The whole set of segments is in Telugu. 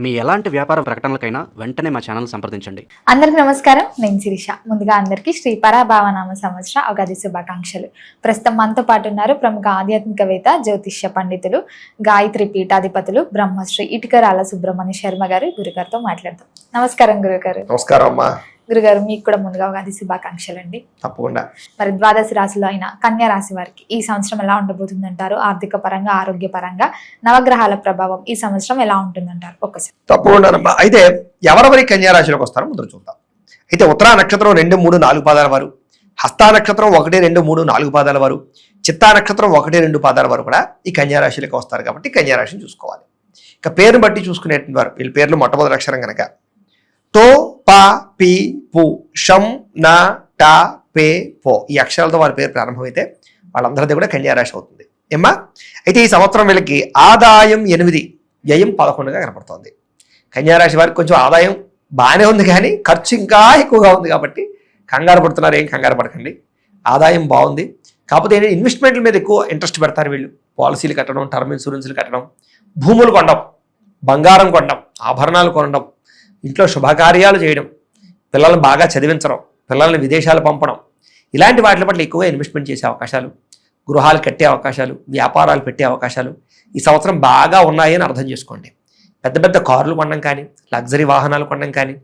మీ ఎలాంటి వ్యాపార ప్రకటనలకైనా వెంటనే మా ఛానల్ సంప్రదించండి. అందరికి నమస్కారం, నేను శిరీష. ముందుగా అందరికీ శ్రీ పరాభావనామ సంవత్సర ఉగాది శుభాకాంక్షలు. ప్రస్తుతం మనతో పాటు ఉన్నారు ప్రముఖ ఆధ్యాత్మికవేత్త, జ్యోతిష్య పండితులు, గాయత్రి పీఠాధిపతులు బ్రహ్మశ్రీ ఇటుకరాల సుబ్రహ్మణ్య శర్మ గారు. గురుగారితో మాట్లాడతాం. నమస్కారం గురుగారు. నమస్కారం అమ్మా. గురుగారు, మీకు కూడా ముందుగా ఉగాది శుభాకాంక్షలు అండి. తప్పకుండా. మరి ద్వాదశ రాశిలో అయిన కన్యా రాశి వారికి ఈ సంవత్సరం ఎలా ఉండబోతుంది అంటారు? ఆర్థిక పరంగా, ఆరోగ్య పరంగా, నవగ్రహాల ప్రభావం ఈ సంవత్సరం ఎలా ఉంటుందంటారు? ఒక్కసారి. తప్పకుండా. అయితే ఎవరెవరి కన్యా రాశిలోకి వస్తారో ముందు చూద్దాం. అయితే ఉత్తరా నక్షత్రం 2, 3, 4 పాదాల వారు, హస్తా నక్షత్రం 1, 2, 3, 4 పాదాల వారు, చిత్తా నక్షత్రం 1, 2 పాదాల వారు కూడా ఈ కన్యా రాశిలోకి వస్తారు. కాబట్టి కన్యా రాశిని చూసుకోవాలి. ఇక పేరుని బట్టి చూసుకునేటువంటి వారు, వీళ్ళ పేర్లు మొట్టమొదటి అక్షరం కనుక తో, పా, పి, పు, షం, నా, టా, పే, పో ఈ అక్షరాలతో వారి పేరు ప్రారంభమైతే వాళ్ళందరిది కూడా కన్యా రాశి అవుతుంది. ఏమ్మా, అయితే ఈ సంవత్సరం వీళ్ళకి ఆదాయం 8, వ్యయం 11గా కనపడుతోంది. కన్యా రాశి వారికి కొంచెం ఆదాయం బాగానే ఉంది, కానీ ఖర్చు ఇంకా ఎక్కువగా ఉంది. కాబట్టి కంగారు పడుతున్నారు, ఏం కంగారు పడకండి. ఆదాయం బాగుంది, కాకపోతే ఇన్వెస్ట్మెంట్ల మీద ఎక్కువ ఇంట్రెస్ట్ పెడతారు వీళ్ళు. పాలసీలు కట్టడం, టర్మ్ ఇన్సూరెన్స్లు కట్టడం, భూములు కొనడం, బంగారం కొనడం, ఆభరణాలు కొనడం, ఇంట్లో శుభకార్యాలు చేయడం, పిల్లల్ని బాగా చదివించడం, పిల్లల్ని విదేశాలు పంపడం, ఇలాంటి వాటి పట్ల ఎక్కువగా ఇన్వెస్ట్మెంట్ చేసే అవకాశాలు, గృహాలు కట్టే అవకాశాలు, వ్యాపారాలు పెట్టే అవకాశాలు ఈ సంవత్సరం బాగా ఉన్నాయి అని అర్థం చేసుకోండి. పెద్ద పెద్ద కార్లు కొనడం కానీ, లగ్జరీ వాహనాలు కొనడం కానీ,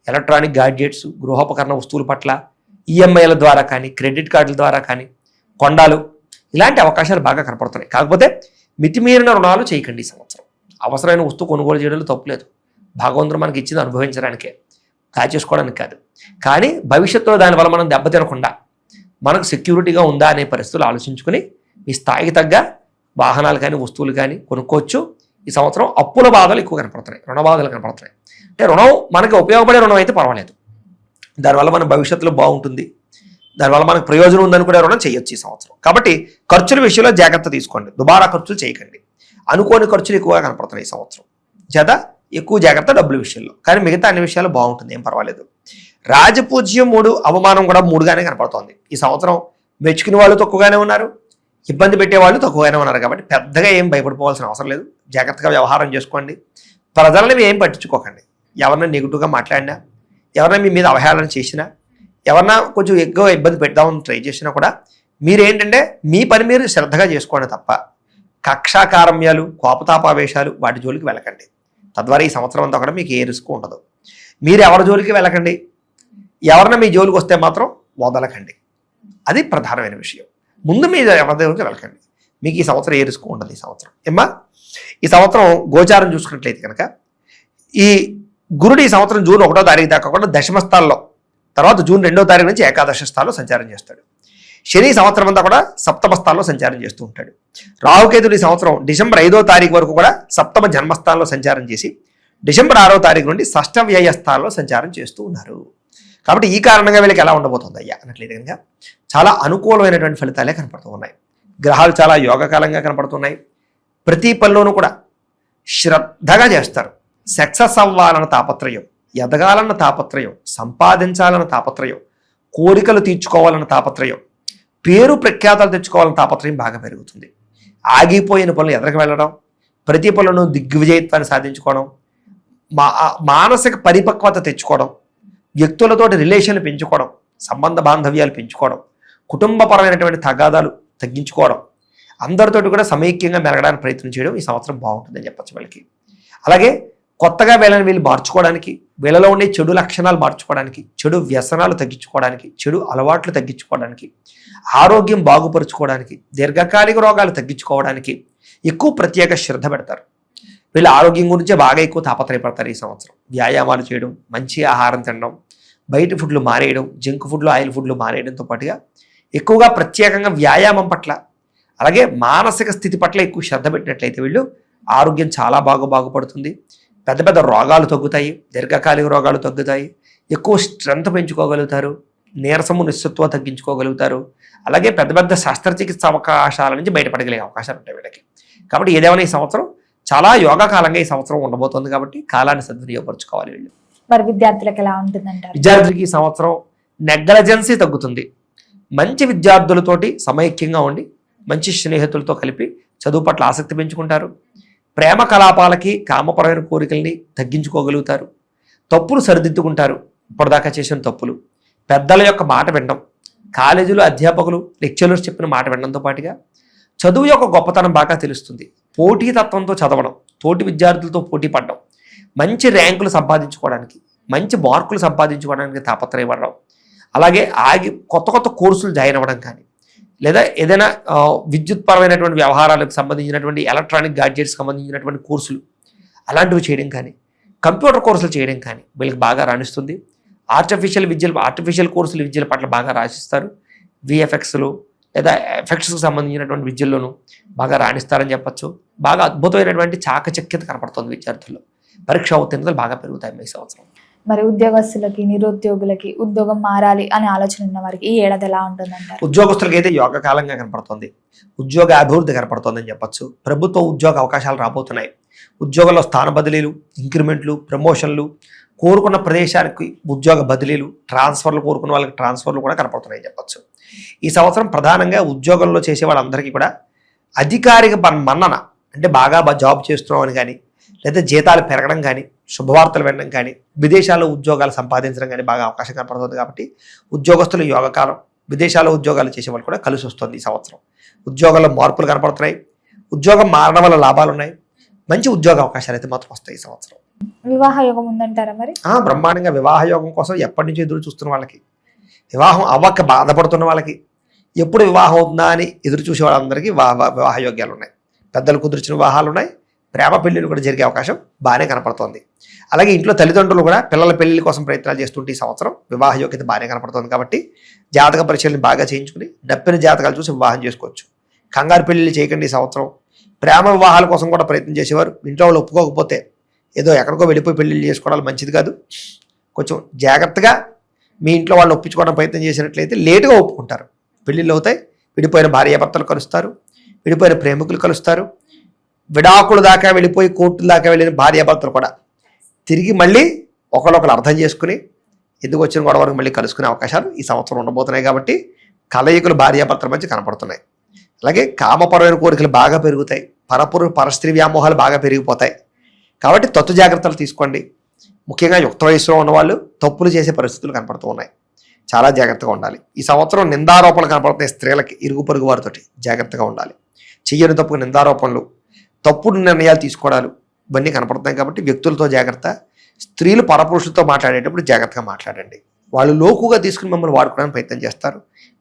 ఎలక్ట్రానిక్ గాడ్జెట్స్, గృహోపకరణ వస్తువుల పట్ల ఈఎంఐల ద్వారా కానీ, క్రెడిట్ కార్డుల ద్వారా కానీ కొండాలు, ఇలాంటి అవకాశాలు బాగా కనపడుతున్నాయి. కాకపోతే మితిమీరిన రుణాలు చేయకండి. ఈ సంవత్సరం అవసరమైన వస్తువు కొనుగోలు చేయడంలో తప్పులేదు. భగవంతుడు మనకి ఇచ్చింది అనుభవించడానికే, దాచేసుకోవడానికి కాదు. కానీ భవిష్యత్తులో దానివల్ల మనం దెబ్బతినకుండా మనకు సెక్యూరిటీగా ఉందా అనే పరిస్థితులు ఆలోచించుకుని మీ స్థాయికి తగ్గ వాహనాలు కానీ, వస్తువులు కానీ కొనుక్కోవచ్చు. ఈ సంవత్సరం అప్పుల బాధలు ఎక్కువ కనపడుతున్నాయి, రుణ బాధలు కనపడుతున్నాయి. అంటే రుణం మనకి ఉపయోగపడే రుణం అయితే పర్వాలేదు, దానివల్ల మన భవిష్యత్తులో బాగుంటుంది, దానివల్ల మనకు ప్రయోజనం ఉందనుకునే రుణం చేయొచ్చు ఈ సంవత్సరం. కాబట్టి ఖర్చుల విషయంలో జాగ్రత్త తీసుకోండి, దుబారా ఖర్చులు చేయకండి. అనుకోని ఖర్చులు ఎక్కువగా కనపడుతున్నాయి ఈ సంవత్సరం, చేత ఎక్కువ జాగ్రత్త డబ్బుల విషయంలో. కానీ మిగతా అన్ని విషయాలు బాగుంటుంది, ఏం పర్వాలేదు. రాజపూజ్యం 3, అవమానం కూడా 3గానే కనపడుతోంది. ఈ సంవత్సరం మెచ్చుకునే వాళ్ళు తక్కువగానే ఉన్నారు, ఇబ్బంది పెట్టే వాళ్ళు తక్కువగానే ఉన్నారు. కాబట్టి పెద్దగా ఏం భయపడిపోవాల్సిన అవసరం లేదు. జాగ్రత్తగా వ్యవహారం చేసుకోండి. ప్రజలని ఏం పట్టించుకోకండి. ఎవరన్నా నెగిటివ్గా మాట్లాడినా, ఎవరైనా మీ మీద అవహేళన చేసినా, ఎవరన్నా కొంచెం ఎక్కువ ఇబ్బంది పెడదామని ట్రై చేసినా కూడా మీరేంటంటే మీ పని మీరు శ్రద్ధగా చేసుకోండి తప్ప కక్షాకారమ్యాలు, కోపతాపావేశాలు వాటి జోలికి వెళ్ళకండి. తద్వారా ఈ సంవత్సరం అంతా కూడా మీకు ఏ రిస్క్ ఉండదు. మీరు ఎవరి జోలికి వెళ్ళకండి, ఎవరన్నా మీ జోలికి వస్తే మాత్రం వదలకండి. అది ప్రధానమైన విషయం. ముందు మీరు ఎవరి జోలికి వెళ్ళకండి, మీకు ఈ సంవత్సరం ఏ రిస్క్ ఉండదు. ఈ సంవత్సరం ఈ సంవత్సరం గోచారం చూసుకున్నట్లయితే కనుక ఈ గురుడు ఈ సంవత్సరం జూన్ 1వ తారీఖు దాకా కూడా దశమ స్థానంలో, తర్వాత జూన్ 2వ తారీఖు నుంచి ఏకాదశ స్థానంలో సంచారం చేస్తాడు. శని సంవత్సరం అంతా కూడా సప్తమ స్థానంలో సంచారం చేస్తూ ఉంటాడు. రాహుకేతుడు ఈ సంవత్సరం డిసెంబర్ 5వ తారీఖు వరకు కూడా సప్తమ జన్మస్థానంలో సంచారం చేసి డిసెంబర్ 6వ తారీఖు నుండి షష్ఠ వ్యయ స్థానంలో సంచారం చేస్తూ ఉన్నారు. కాబట్టి ఈ కారణంగా వీళ్ళకి ఎలా ఉండబోతుంది అయ్యా అన్నట్లయితే కనుక చాలా అనుకూలమైనటువంటి ఫలితాలే కనపడుతూ ఉన్నాయి. గ్రహాలు చాలా యోగకాలంగా కనపడుతున్నాయి. ప్రతి పనిలోనూ కూడా శ్రద్ధగా చేస్తారు. సక్సెస్ అవ్వాలన్న తాపత్రయం, ఎదగాలన్న తాపత్రయం, సంపాదించాలన్న తాపత్రయం, కోరికలు తీర్చుకోవాలన్న తాపత్రయం, పేరు ప్రఖ్యాతలు తెచ్చుకోవాలన్న తాపత్రయం బాగా పెరుగుతుంది. ఆగిపోయిన పనులు ఎదరికి వెళ్ళడం, ప్రతి పనులను దిగ్విజయత్వాన్ని సాధించుకోవడం, మానసిక పరిపక్వత తెచ్చుకోవడం, వ్యక్తులతోటి రిలేషన్లు పెంచుకోవడం, సంబంధ బాంధవ్యాలు పెంచుకోవడం, కుటుంబపరమైనటువంటి తగాదాలు తగ్గించుకోవడం, అందరితోటి కూడా సమైక్యంగా మెరగడానికి ప్రయత్నం చేయడం ఈ సంవత్సరం బాగుంటుందని చెప్పచ్చు వీళ్ళకి. అలాగే కొత్తగా వీళ్ళు మార్చుకోవడానికి, వీళ్ళలో ఉండే చెడు లక్షణాలు మార్చుకోవడానికి, చెడు వ్యసనాలు తగ్గించుకోవడానికి, చెడు అలవాట్లు తగ్గించుకోవడానికి, ఆరోగ్యం బాగుపరుచుకోవడానికి, దీర్ఘకాలిక రోగాలు తగ్గించుకోవడానికి ఎక్కువ ప్రత్యేక శ్రద్ధ పెడతారు. వీళ్ళ ఆరోగ్యం గురించే బాగా ఎక్కువ తాపత్రయపడతారు ఈ సంవత్సరం. వ్యాయామాలు చేయడం, మంచి ఆహారం తినడం, బయట ఫుడ్లు మానేయడం, జంక్ ఫుడ్లు, ఆయిల్ ఫుడ్లు మానేయడంతో పాటుగా ఎక్కువగా ప్రత్యేకంగా వ్యాయామం పట్ల, అలాగే మానసిక స్థితి పట్ల ఎక్కువ శ్రద్ధ పెట్టినట్లయితే వీళ్ళు ఆరోగ్యం చాలా బాగుపడుతుంది. పెద్ద పెద్ద రోగాలు తగ్గుతాయి, దీర్ఘకాలిక రోగాలు తగ్గుతాయి, ఎక్కువ స్ట్రెంత్ పెంచుకోగలుగుతారు, నీరసము నిస్సత్వం తగ్గించుకోగలుగుతారు. అలాగే పెద్ద పెద్ద శస్త్రచికిత్స అవకాశాల నుంచి బయటపడగలిగే అవకాశాలు ఉంటాయి వీళ్ళకి. కాబట్టి ఏదేమైనా ఈ సంవత్సరం చాలా యోగకాలంగా ఈ సంవత్సరం ఉండబోతుంది. కాబట్టి కాలాన్ని సద్వినియోగపరచుకోవాలి వీళ్ళు. మరి విద్యార్థులకు ఎలా ఉంటుందంటారు? విద్యార్థులకి ఈ సంవత్సరం నెగ్లజెన్సీ తగ్గుతుంది. మంచి విద్యార్థులతోటి సమైక్యంగా ఉండి మంచి స్నేహితులతో కలిపి చదువు పట్ల ఆసక్తి పెంచుకుంటారు. ప్రేమ కలాపాలకి కామపరమైన కోరికల్ని తగ్గించుకోగలుగుతారు. తప్పులు సరిదిద్దుకుంటారు, ఇప్పటిదాకా చేసిన తప్పులు. పెద్దల యొక్క మాట వినడం, కాలేజీలో అధ్యాపకులు లెక్చరర్స్ చెప్పిన మాట వినడంతో పాటుగా చదువు యొక్క గొప్పతనం బాగా తెలుస్తుంది. పోటీతత్వంతో చదవడం, తోటి విద్యార్థులతో పోటీ పడడం, మంచి ర్యాంకులు సంపాదించుకోవడానికి, మంచి మార్కులు సంపాదించుకోవడానికి తాపత్రయపడడం, అలాగే కొత్త కొత్త కోర్సులు జాయిన్ అవ్వడం కానీ, లేదా ఏదైనా విద్యుత్పరమైనటువంటి వ్యవహారాలకు సంబంధించినటువంటి ఎలక్ట్రానిక్ గాడ్జెట్స్కి సంబంధించినటువంటి కోర్సులు అలాంటివి చేయడం కానీ, కంప్యూటర్ కోర్సులు చేయడం కానీ వీళ్ళకి బాగా రాణిస్తుంది. ఆర్టిఫిషియల్ కోర్సులు విద్యల పట్ల బాగా రాణిస్తారు. విఎఫ్ఎక్స్లు లేదా ఎఫెక్ట్స్కి సంబంధించినటువంటి విద్యల్లోనూ బాగా రాణిస్తారని చెప్పచ్చు. బాగా అద్భుతమైనటువంటి చాకచక్యత కనపడుతుంది విద్యార్థుల్లో. పరీక్ష ఉత్తీర్ణతలు బాగా పెరుగుతాయి ఈ సంవత్సరం. మరి ఉద్యోగస్తులకి, నిరుద్యోగులకి ఉద్యోగం మారాలి అనే ఆలోచన ఉన్న వారికి ఈ ఏడాది ఎలా ఉంటుందంటారు? ఉద్యోగస్తులకి అయితే యోగ కాలంగా కనపడుతుంది. ఉద్యోగ అభివృద్ధి కనపడుతుందని చెప్పచ్చు. ప్రభుత్వ ఉద్యోగ అవకాశాలు రాబోతున్నాయి. ఉద్యోగంలో స్థాన బదిలీలు, ఇంక్రిమెంట్లు, ప్రమోషన్లు, కోరుకున్న ప్రదేశానికి ఉద్యోగ బదిలీలు, ట్రాన్స్ఫర్లు, కోరుకున్న వాళ్ళకి ట్రాన్స్ఫర్లు కూడా కనపడుతున్నాయని చెప్పచ్చు. ఈ సంవత్సరం ప్రధానంగా ఉద్యోగంలో చేసే వాళ్ళందరికీ కూడా అధికారిక మన్నన, అంటే బాగా జాబ్ చేస్తున్నామని కానీ, లేదా జీతాలు పెరగడం కానీ, శుభవార్తలు వినడం కానీ, విదేశాల్లో ఉద్యోగాలు సంపాదించడం కానీ బాగా అవకాశం కనపడుతుంది. కాబట్టి ఉద్యోగస్తులు యోగకాలం, విదేశాల్లో ఉద్యోగాలు చేసే వాళ్ళు కూడా కలిసి వస్తుంది ఈ సంవత్సరం. ఉద్యోగాల్లో మార్పులు కనపడుతున్నాయి. ఉద్యోగం మారడం వల్ల లాభాలు ఉన్నాయి. మంచి ఉద్యోగ అవకాశాలు అయితే మాత్రం వస్తాయి ఈ సంవత్సరం. వివాహ యోగం ఉందంటారా మరి? బ్రహ్మాండంగా వివాహ యోగం కోసం ఎప్పటి నుంచి ఎదురు చూస్తున్న వాళ్ళకి, వివాహం అవ్వక బాధపడుతున్న వాళ్ళకి, ఎప్పుడు వివాహం అవుతుందా అని ఎదురు చూసే వాళ్ళందరికీ వివాహ యోగ్యాలు ఉన్నాయి. పెద్దలు కుదిర్చిన వివాహాలు ఉన్నాయి. ప్రేమ పెళ్లిళ్ళు కూడా జరిగే అవకాశం బాగానే కనపడుతోంది. అలాగే ఇంట్లో తల్లిదండ్రులు కూడా పిల్లల పెళ్లి కోసం ప్రయత్నాలు చేస్తుంటే ఈ సంవత్సరం వివాహ యోగ్యత బాగానే కనపడుతుంది. కాబట్టి జాతక పరిశీలన బాగా చేయించుకుని డప్పిన జాతకాలు చూసి వివాహం చేసుకోవచ్చు. కంగారు పెళ్లిళ్ళు చేయకండి ఈ సంవత్సరం. ప్రేమ వివాహాల కోసం కూడా ప్రయత్నం చేసేవారు ఇంట్లో వాళ్ళు ఒప్పుకోకపోతే ఏదో ఎక్కడికో వెళ్ళిపోయి పెళ్లిళ్ళు చేసుకోవడం మంచిది కాదు. కొంచెం జాగ్రత్తగా మీ ఇంట్లో వాళ్ళు ఒప్పించుకోవడం ప్రయత్నం చేసినట్లయితే లేటుగా ఒప్పుకుంటారు. పెళ్లిళ్ళు అవుతాయి. విడిపోయిన భార్యాభర్తలు కలుస్తారు, విడిపోయిన ప్రేమికులు కలుస్తారు, విడాకుల దాకా వెళ్ళిపోయి కోర్టుల దాకా వెళ్ళిన భార్యాభర్తలు కూడా తిరిగి మళ్ళీ ఒకరొకరు అర్థం చేసుకుని ఎందుకు వచ్చిన గొడవలకు మళ్ళీ కలుసుకునే అవకాశాలు ఈ సంవత్సరం ఉండబోతున్నాయి. కాబట్టి కలయికలు భార్యాభర్తల మధ్య కనపడుతున్నాయి. అలాగే కామపరమైన కోరికలు బాగా పెరుగుతాయి. పరస్త్రీ వ్యామోహాలు బాగా పెరిగిపోతాయి. కాబట్టి తత్తు జాగ్రత్తలు తీసుకోండి. ముఖ్యంగా యుక్త వయసులో ఉన్నవాళ్ళు తప్పులు చేసే పరిస్థితులు కనపడుతూ ఉన్నాయి. చాలా జాగ్రత్తగా ఉండాలి. ఈ సంవత్సరం నిందారోపణలు కనపడుతున్నాయి. స్త్రీలకి ఇరుగు పొరుగు వారితోటి జాగ్రత్తగా ఉండాలి. చెయ్యని తప్పుకు నిందారోపణలు, తప్పుడు నిర్ణయాలు తీసుకోవడాలు ఇవన్నీ కనపడుతున్నాయి. కాబట్టి వ్యక్తులతో జాగ్రత్త. స్త్రీలు పరపురుషులతో మాట్లాడేటప్పుడు జాగ్రత్తగా మాట్లాడండి. వాళ్ళు లోకుగా తీసుకుని మిమ్మల్ని వాడుకోవడానికి ప్రయత్నం చేస్తారు.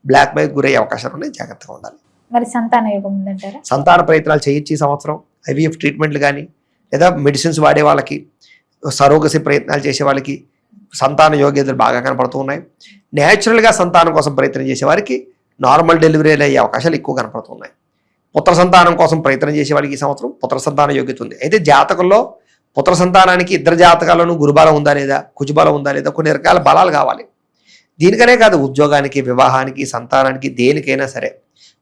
బ్లాక్ మెయిల్ గురయ్యే అవకాశాలు ఉన్నాయి. జాగ్రత్తగా ఉండాలి. మరి సంతాన యోగం ఉందంటారా? సంతాన ప్రయత్నాలు చేయొచ్చు ఈ సంవత్సరం. ఐవీఎఫ్ ట్రీట్మెంట్లు కానీ, లేదా మెడిసిన్స్ వాడే వాళ్ళకి, సరోగసి ప్రయత్నాలు చేసే వాళ్ళకి సంతాన యోగ్యతలు బాగా కనపడుతూ ఉన్నాయి. న్యాచురల్గా సంతానం కోసం ప్రయత్నం చేసే వారికి నార్మల్ డెలివరీలు అయ్యే అవకాశాలు ఎక్కువ కనపడుతున్నాయి. పుత్ర సంతానం కోసం ప్రయత్నం చేసే వాళ్ళకి ఈ సంవత్సరం పుత్ర సంతాన యోగ్యత ఉంది. అయితే జాతకంలో పుత్ర సంతానానికి ఇద్దరు జాతకాలను గురుబలం ఉందా లేదా, కుజబలం ఉందా లేదా, కొన్ని రకాల బలాలు కావాలి. దీనికనే కాదు, ఉద్యోగానికి, వివాహానికి, సంతానానికి, దేనికైనా సరే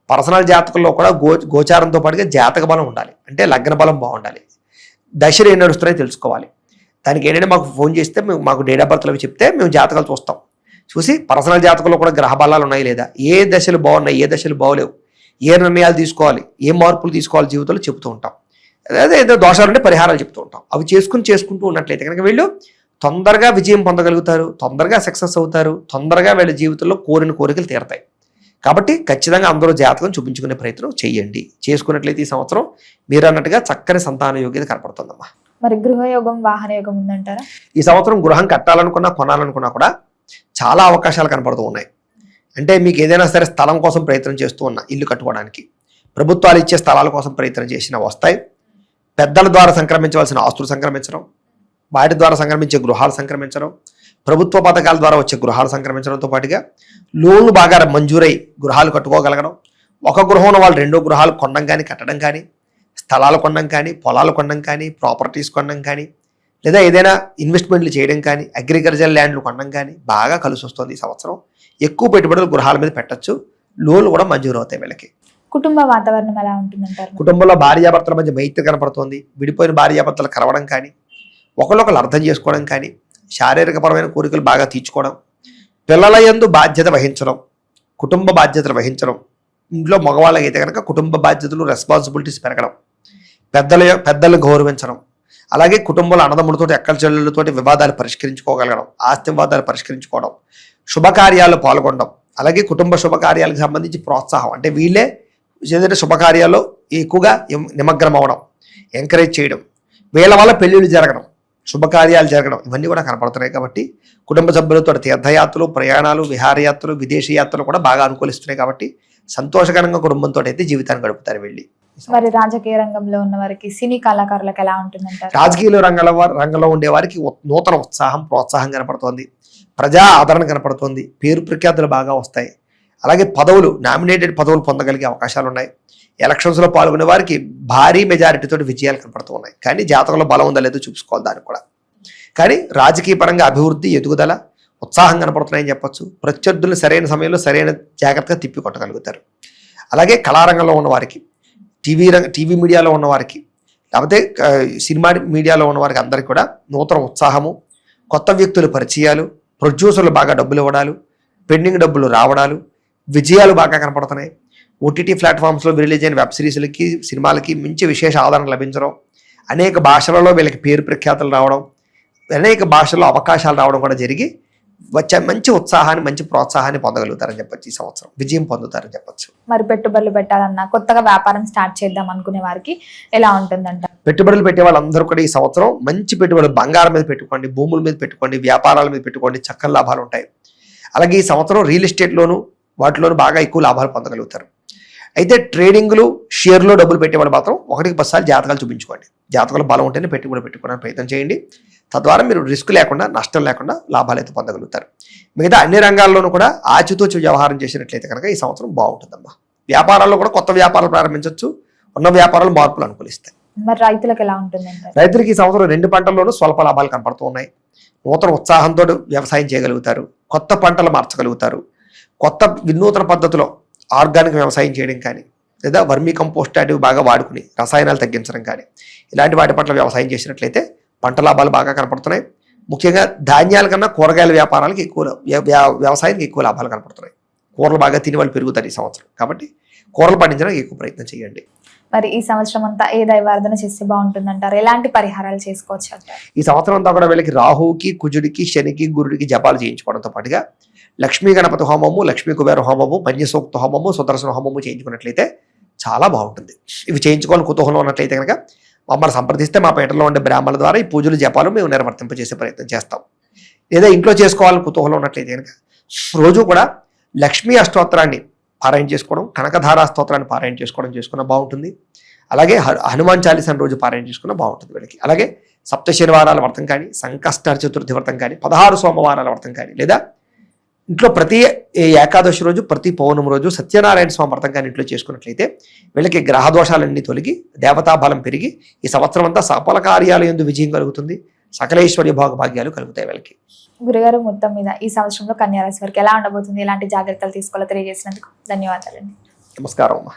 పర్సనల్ జాతకంలో కూడా గోచారంతో పాటుగా జాతక బలం ఉండాలి. అంటే లగ్న బలం బాగుండాలి. దశలు ఏం నడుస్తున్నాయో తెలుసుకోవాలి. దానికి ఏంటంటే మాకు ఫోన్ చేస్తే మాకు డేట్ ఆఫ్ బర్త్లు అవి చెప్తే మేము జాతకాలు చూస్తాం. చూసి పర్సనల్ జాతకంలో కూడా గ్రహ బలాలు ఉన్నాయి లేదా, ఏ దశలు బాగున్నాయి, ఏ దశలు బాగోలేవు, ఏ నిర్ణయాలు తీసుకోవాలి, ఏ మార్పులు తీసుకోవాలి జీవితంలో చెబుతూ ఉంటాం. అదే ఏదో దోషాలు ఉంటే పరిహారాలు చెప్తూ ఉంటాం. అవి చేసుకుంటూ ఉన్నట్లయితే కనుక వీళ్ళు తొందరగా విజయం పొందగలుగుతారు, తొందరగా సక్సెస్ అవుతారు, తొందరగా వీళ్ళ జీవితంలో కోరిన కోరికలు తీరతాయి. కాబట్టి ఖచ్చితంగా అందరూ జాతకం చూపించుకునే ప్రయత్నం చేయండి. చేసుకున్నట్లయితే ఈ సంవత్సరం మీరు అన్నట్టుగా చక్కని సంతాన యోగ్యత కనపడుతుందమ్మా. మరి గృహయోగం, వాహన యోగం ఉందంటారా? ఈ సంవత్సరం గృహం కట్టాలనుకున్నా, కొనాలనుకున్నా కూడా చాలా అవకాశాలు కనపడుతూ ఉన్నాయి. అంటే మీకు ఏదైనా సరే స్థలం కోసం ప్రయత్నం చేస్తూ ఉన్నా, ఇల్లు కట్టుకోవడానికి ప్రభుత్వాలు ఇచ్చే స్థలాల కోసం ప్రయత్నం చేసినా వస్తాయి. పెద్దల ద్వారా సంక్రమించవలసిన ఆస్తులు సంక్రమించడం, వాటి ద్వారా సంక్రమించే గృహాలు సంక్రమించడం, ప్రభుత్వ పథకాల ద్వారా వచ్చే గృహాలు సంక్రమించడంతో పాటుగా లోన్లు బాగా మంజూరై గృహాలు కట్టుకోగలగడం, ఒక గృహం ఉన్న వాళ్ళు రెండో గృహాలు కొనడం కానీ, కట్టడం కానీ, స్థలాలు కొనడం కానీ, పొలాలు కొనడం కానీ, ప్రాపర్టీస్ కొనడం కానీ, లేదా ఏదైనా ఇన్వెస్ట్మెంట్లు చేయడం కానీ, అగ్రికల్చర్ ల్యాండ్లు కొనడం కానీ బాగా కలిసి వస్తుంది. ఈ సంవత్సరం ఎక్కువ పెట్టుబడులు గృహాల మీద పెట్టచ్చు. లోన్లు కూడా మంజూరు అవుతాయి వీళ్ళకి. కుటుంబ వాతావరణం ఎలా ఉంటుందంటారు? కుటుంబంలో భార్యాభర్తల మధ్య మైత్రి కనపడుతుంది. విడిపోయిన భార్యాభర్తలు కలవడం కానీ, ఒకళ్ళొకళ్ళు అర్థం చేసుకోవడం కానీ, శారీరకపరమైన కోరికలు బాగా తీర్చుకోవడం, పిల్లల యందు బాధ్యత వహించడం, కుటుంబ బాధ్యతలు వహించడం. ఇంట్లో మగవాళ్ళకి అయితే కనుక కుటుంబ బాధ్యతలు, రెస్పాన్సిబిలిటీస్ పెరగడం, పెద్దలను గౌరవించడం, అలాగే కుటుంబంలో అన్నదమ్ములతో ఎక్కల చెల్లెళ్ళతోటి వివాదాలు పరిష్కరించుకోగలగడం, ఆస్తి వివాదాలు పరిష్కరించుకోవడం, శుభకార్యాల్లో పాల్గొనడం, అలాగే కుటుంబ శుభకార్యాలకు సంబంధించి ప్రోత్సాహం, అంటే వీళ్ళే ఏదైతే శుభకార్యాల్లో ఎక్కువగా నిమగ్నం అవ్వడం, ఎంకరేజ్ చేయడం, వీళ్ళ వల్ల పెళ్ళిళ్ళు జరగడం, శుభకార్యాలు జరగడం, ఇవన్నీ కూడా కనపడుతున్నాయి. కాబట్టి కుటుంబ సభ్యులతో తీర్థయాత్రలు, ప్రయాణాలు, విహారయాత్రలు, విదేశీ యాత్రలు కూడా బాగా అనుకూలిస్తున్నాయి. కాబట్టి సంతోషకరంగా కుటుంబంతో అయితే జీవితాన్ని గడుపుతారు వెళ్ళి. మరి రాజకీయ రంగంలో ఉన్న వారికి, సినీ కళాకారులకు ఎలా ఉంటుందంటారు? రాజకీయ రంగంలో ఉండే వారికి నూతన ఉత్సాహం, ప్రోత్సాహం కనపడుతోంది, ప్రజా ఆదరణ కనపడుతోంది, పేరు ప్రఖ్యాతులు బాగా వస్తాయి. అలాగే పదవులు, నామినేటెడ్ పదవులు పొందగలిగే అవకాశాలు ఉన్నాయి. ఎలక్షన్స్లో పాల్గొనే వారికి భారీ మెజారిటీతో విజయాలు కనపడుతూ ఉన్నాయి. కానీ జాతకంలో బలం ఉందా లేదో చూసుకోవాలి దానికి కూడా. కానీ రాజకీయ పరంగా అభివృద్ధి, ఎదుగుదల, ఉత్సాహం కనపడుతున్నాయని చెప్పొచ్చు. ప్రత్యర్థులను సరైన సమయంలో సరైన జాగ్రత్తగా తిప్పి కొట్టగలుగుతారు. అలాగే కళారంగంలో ఉన్న వారికి, టీవీ మీడియాలో ఉన్న వారికి, లేకపోతే సినిమా మీడియాలో ఉన్న వారికి అందరికీ కూడా నూతన ఉత్సాహము, కొత్త వ్యక్తుల పరిచయాలు, ప్రొడ్యూసర్లు బాగా డబ్బులు ఇవ్వడాలు, పెండింగ్ డబ్బులు రావడాలు, విజయాలు బాగా కనపడుతున్నాయి. ఓటీటీ ప్లాట్ఫామ్స్లో రిలీజ్ అయిన వెబ్ సిరీస్లకి, సినిమాలకి మంచి విశేష ఆదరణ లభించడం, అనేక భాషలలో వీళ్ళకి పేరు ప్రఖ్యాతులు రావడం, అనేక భాషల్లో అవకాశాలు రావడం కూడా జరిగి వచ్చే మంచి ఉత్సాహాన్ని, మంచి ప్రోత్సాహాన్ని పొందగలుగుతారని చెప్పొచ్చు. ఈ సంవత్సరం విజయం పొందుతారని చెప్పొచ్చు. మరి పెట్టుబడులు పెట్టాలన్నా, కొత్తగా వ్యాపారం స్టార్ట్ చేద్దాం అనుకునే వారికి ఎలా ఉంటుందంట? పెట్టుబడులు పెట్టే వాళ్ళందరూ కూడా ఈ సంవత్సరం మంచి పెట్టుబడులు, బంగారం మీద పెట్టుకోండి, భూముల మీద పెట్టుకోండి, వ్యాపారాల మీద పెట్టుకోండి, చక్కని లాభాలు ఉంటాయి. అలాగే ఈ సంవత్సరం రియల్ ఎస్టేట్లోను వాటిలోనూ బాగా ఎక్కువ లాభాలు పొందగలుగుతారు. అయితే ట్రేడింగ్లు, షేర్లో డబ్బులు పెట్టేవాళ్ళు మాత్రం 1-10 సార్లు జాతకాలు చూపించుకోండి. జాతకాలు బలం ఉంటేనే పెట్టుబడి పెట్టుకోవడానికి ప్రయత్నం చేయండి. తద్వారా మీరు రిస్క్ లేకుండా, నష్టం లేకుండా లాభాలు అయితే పొందగలుగుతారు. మిగతా అన్ని రంగాల్లోనూ కూడా ఆచితూచి వ్యవహారం చేసినట్లయితే కనుక ఈ సంవత్సరం బాగుంటుందమ్మా. వ్యాపారాల్లో కూడా కొత్త వ్యాపారాలు ప్రారంభించవచ్చు. ఉన్న వ్యాపారాలు మార్పులు అనుకూలిస్తాయి. మరి రైతులకు ఎలా ఉంటుందంట? రైతులకి ఈ సంవత్సరం 2 పంటల్లోనూ స్వల్ప లాభాలు కనపడుతూ ఉన్నాయి. నూతన ఉత్సాహంతో వ్యవసాయం చేయగలుగుతారు, కొత్త పంటలు మార్చగలుగుతారు, కొత్త వినూతన పద్ధతిలో ఆర్గానిక్ వ్యవసాయం చేయడం కానీ, లేదా వర్మీ కంపోస్ట్ లాంటివి బాగా వాడుకుని రసాయనాలు తగ్గించడం కానీ, ఇలాంటి వాటి పట్ల వ్యవసాయం చేసినట్లయితే పంట లాభాలు బాగా కనపడుతున్నాయి. ముఖ్యంగా ధాన్యాల కన్నా కూరగాయల వ్యాపారాలకు ఎక్కువ, వ్యవసాయానికి ఎక్కువ లాభాలు కనపడుతున్నాయి. కూరలు బాగా తిని వాళ్ళు పెరుగుతారు ఈ సంవత్సరం. కాబట్టి కూరలు పండించడానికి ఎక్కువ ప్రయత్నం చేయండి. మరి ఈ సంవత్సరం అంతా ఏ దైవారాధన చేస్తే బాగుంటుందంటారు? ఎలాంటి పరిహారాలు చేసుకోవచ్చు అంటారు? ఈ సంవత్సరం అంతా కూడా వీళ్ళకి రాహుకి, కుజుడికి, శనికి, గురుడికి జపాలు చేయించుకోవడంతో పాటుగా లక్ష్మీ గణపతి హోమము, లక్ష్మీ కుబేర హోమము, పంచసూక్త హోమము, సుదర్శన హోమము చేయించుకున్నట్లయితే చాలా బాగుంటుంది. ఇవి చేయించుకోవాలని కుతూహలం ఉన్నట్లయితే కనుక మమ్మల్ని సంప్రదిస్తే మా పేటలో ఉండే బ్రాహ్మణుల ద్వారా ఈ పూజలు, జపాలు మేము నిర్వర్తింపజేసే ప్రయత్నం చేస్తాం. లేదా ఇంట్లో చేసుకోవాలని కుతూహలం ఉన్నట్లయితే కనుక రోజు కూడా లక్ష్మీ అష్టోత్తరాన్ని పారాయణ చేసుకోవడం, కనకధారా స్తోత్రాన్ని పారాయణ చేసుకున్న బాగుంటుంది. అలాగే హనుమాన్ చాలీసాని రోజు పారాయణ చేసుకున్న బాగుంటుంది వీళ్ళకి. అలాగే సప్త శనివారాల వ్రతం కానీ, సంకష్ట చతుర్థి వ్రతం కానీ, 16 సోమవారాల వ్రతం కానీ, లేదా ఇంట్లో ప్రతి ఏకాదశి రోజు, ప్రతి పౌర్ణమి రోజు సత్యనారాయణ స్వామి వ్రతం కానీ ఇంట్లో చేసుకున్నట్లయితే వీళ్ళకి గ్రహ దోషాలన్నీ తొలగి, దేవతా బలం పెరిగి ఈ సంవత్సరం అంతా సఫల కార్యాలు యందు విజయం కలుగుతుంది. సకలైశ్వర్య భాగ్యాలు కలుగుతాయి వీళ్ళకి. గురుగారు, మొత్తం మీద ఈ సంవత్సరంలో కన్యా రాశి వారికి ఎలా ఉండబోతుంది, ఎలాంటి జాగ్రత్తలు తీసుకోవాలో తెలియజేసినందుకు ధన్యవాదాలండి. నమస్కారం అమ్మా.